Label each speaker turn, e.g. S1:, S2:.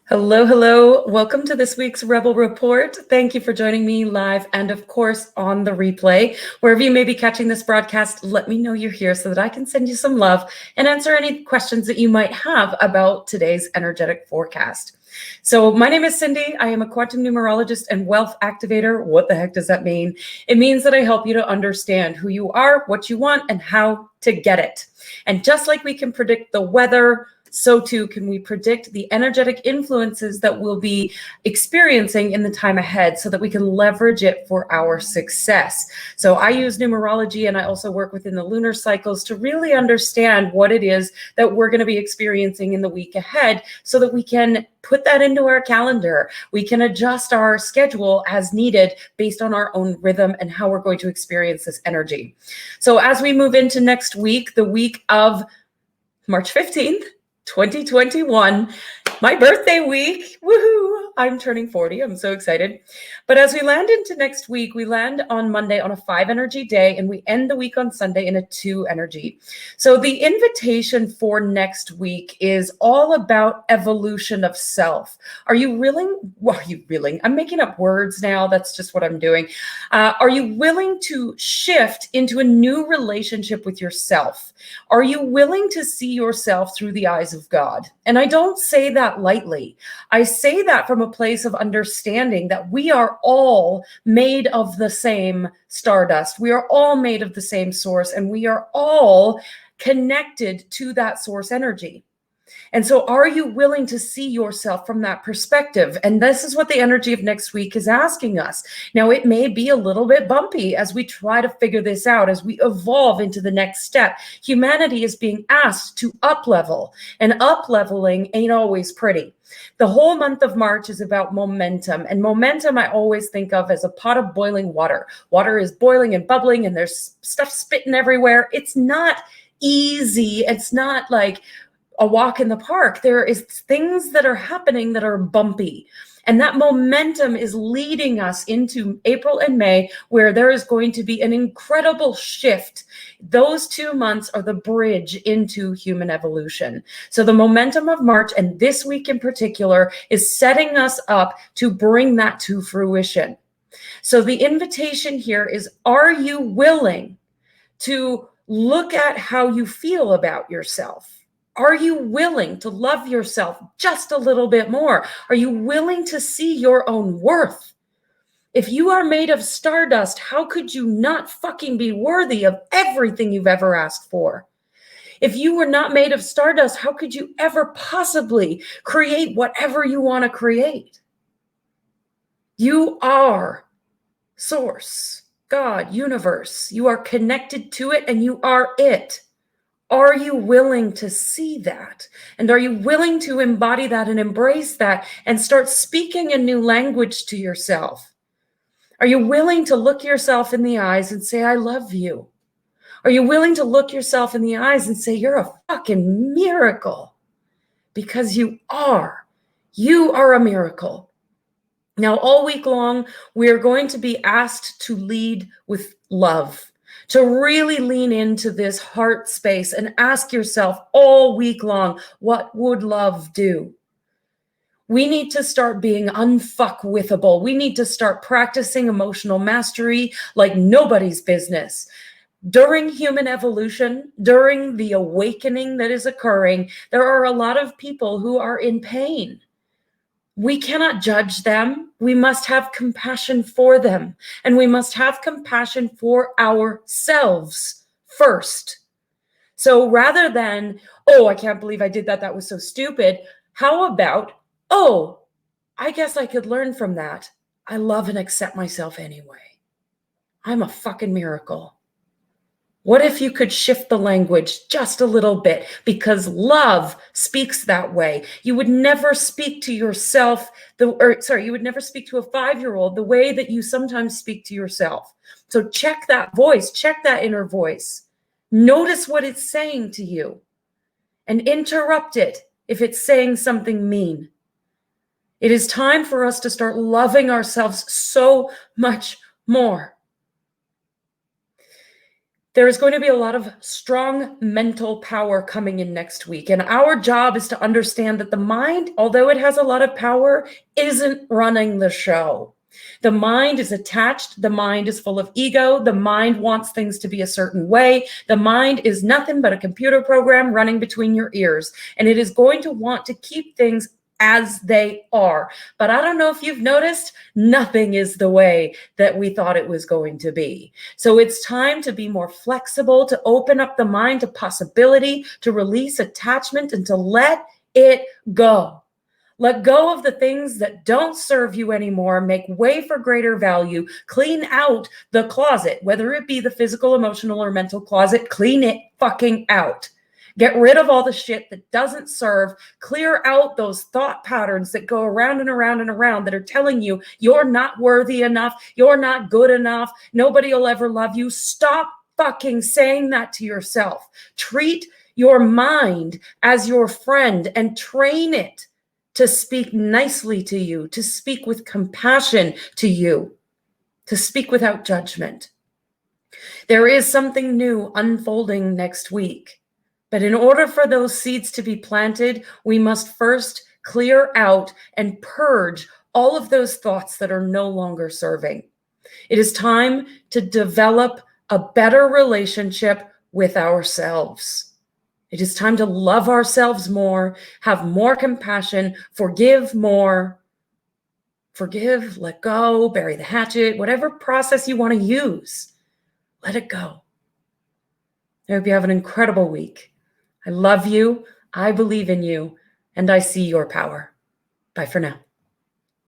S1: Hello, hello. Welcome to this week's Rebel Report. Thank you for joining me live and, of course, on the replay. Wherever you may be catching this broadcast, let me know you're here so that I can send you some love and answer any questions that you might have about today's energetic forecast. So my name is Cindy. I am a quantum numerologist and wealth activator. What the heck does that mean? It means that I help you to understand who you are, what you want, and how to get it. And just like we can predict the weather, so too can we predict the energetic influences that we'll be experiencing in the time ahead so that we can leverage it for our success. So I use numerology and I also work within the lunar cycles to really understand what it is that we're going to be experiencing in the week ahead so that we can put that into our calendar. We can adjust our schedule as needed based on our own rhythm and how we're going to experience this energy. So as we move into next week, the week of March 15th, 2021, my birthday week. Woohoo! I'm turning 40. I'm so excited. But as we land into next week, we land on Monday on a 5 energy day and we end the week on Sunday in a 2 energy. So the invitation for next week is all about evolution of self. Are you willing? Well, are you willing? I'm making up words now. That's just what I'm doing. Are you willing to shift into a new relationship with yourself? Are you willing to see yourself through the eyes of God? And I don't say that lightly. I say that from a place of understanding that we are all made of the same stardust. We are all made of the same source, and we are all connected to that source energy. And so are you willing to see yourself from that perspective? And this is what the energy of next week is asking us. Now, it may be a little bit bumpy as we try to figure this out, as we evolve into the next step. Humanity is being asked to up-level, and up-leveling ain't always pretty. The whole month of March is about momentum, and momentum I always think of as a pot of boiling water. Water is boiling and bubbling, and there's stuff spitting everywhere. It's not easy. It's not like a walk in the park. There is things that are happening that are bumpy. And that momentum is leading us into April and May, where there is going to be an incredible shift. Those 2 months are the bridge into human evolution. So the momentum of March, and this week in particular, is setting us up to bring that to fruition. So the invitation here is, are you willing to look at how you feel about yourself? Are you willing to love yourself just a little bit more? Are you willing to see your own worth? If you are made of stardust, how could you not fucking be worthy of everything you've ever asked for? If you were not made of stardust, how could you ever possibly create whatever you want to create? You are source, God, universe. You are connected to it and you are it. Are you willing to see that? And are you willing to embody that and embrace that and start speaking a new language to yourself? Are you willing to look yourself in the eyes and say, I love you? Are you willing to look yourself in the eyes and say, you're a fucking miracle? Because you are. You are a miracle. Now, all week long, we're going to be asked to lead with love, to really lean into this heart space and ask yourself all week long, what would love do? We need to start being unfuckwithable. We need to start practicing emotional mastery like nobody's business. During human evolution, during the awakening that is occurring, there are a lot of people who are in pain. We cannot judge them. We must have compassion for them. And we must have compassion for ourselves first. So rather than, oh, I can't believe I did that. That was so stupid. How about, oh, I guess I could learn from that. I love and accept myself anyway. I'm a fucking miracle. What if you could shift the language just a little bit? Because love speaks that way. You would never speak to yourself, you would never speak to a 5-year-old the way that you sometimes speak to yourself. So check that voice, check that inner voice. Notice what it's saying to you and interrupt it if it's saying something mean. It is time for us to start loving ourselves so much more. There is going to be a lot of strong mental power coming in next week. And our job is to understand that the mind, although it has a lot of power, isn't running the show. The mind is attached. The mind is full of ego. The mind wants things to be a certain way. The mind is nothing but a computer program running between your ears. And it is going to want to keep things as they are. But I don't know if you've noticed, nothing is the way that we thought it was going to be. So it's time to be more flexible, to open up the mind to possibility, to release attachment, and to let it go. Let go of the things that don't serve you anymore. Make way for greater value. Clean out the closet, whether it be the physical, emotional, or mental closet. Clean it fucking out. Get rid of all the shit that doesn't serve. Clear out those thought patterns that go around and around and around that are telling you you're not worthy enough, you're not good enough, nobody will ever love you. Stop fucking saying that to yourself. Treat your mind as your friend and train it to speak nicely to you, to speak with compassion to you, to speak without judgment. There is something new unfolding next week. But in order for those seeds to be planted, we must first clear out and purge all of those thoughts that are no longer serving. It is time to develop a better relationship with ourselves. It is time to love ourselves more, have more compassion, forgive more. Forgive, let go, bury the hatchet, whatever process you want to use, let it go. I hope you have an incredible week. I love you, I believe in you, and I see your power. Bye for now.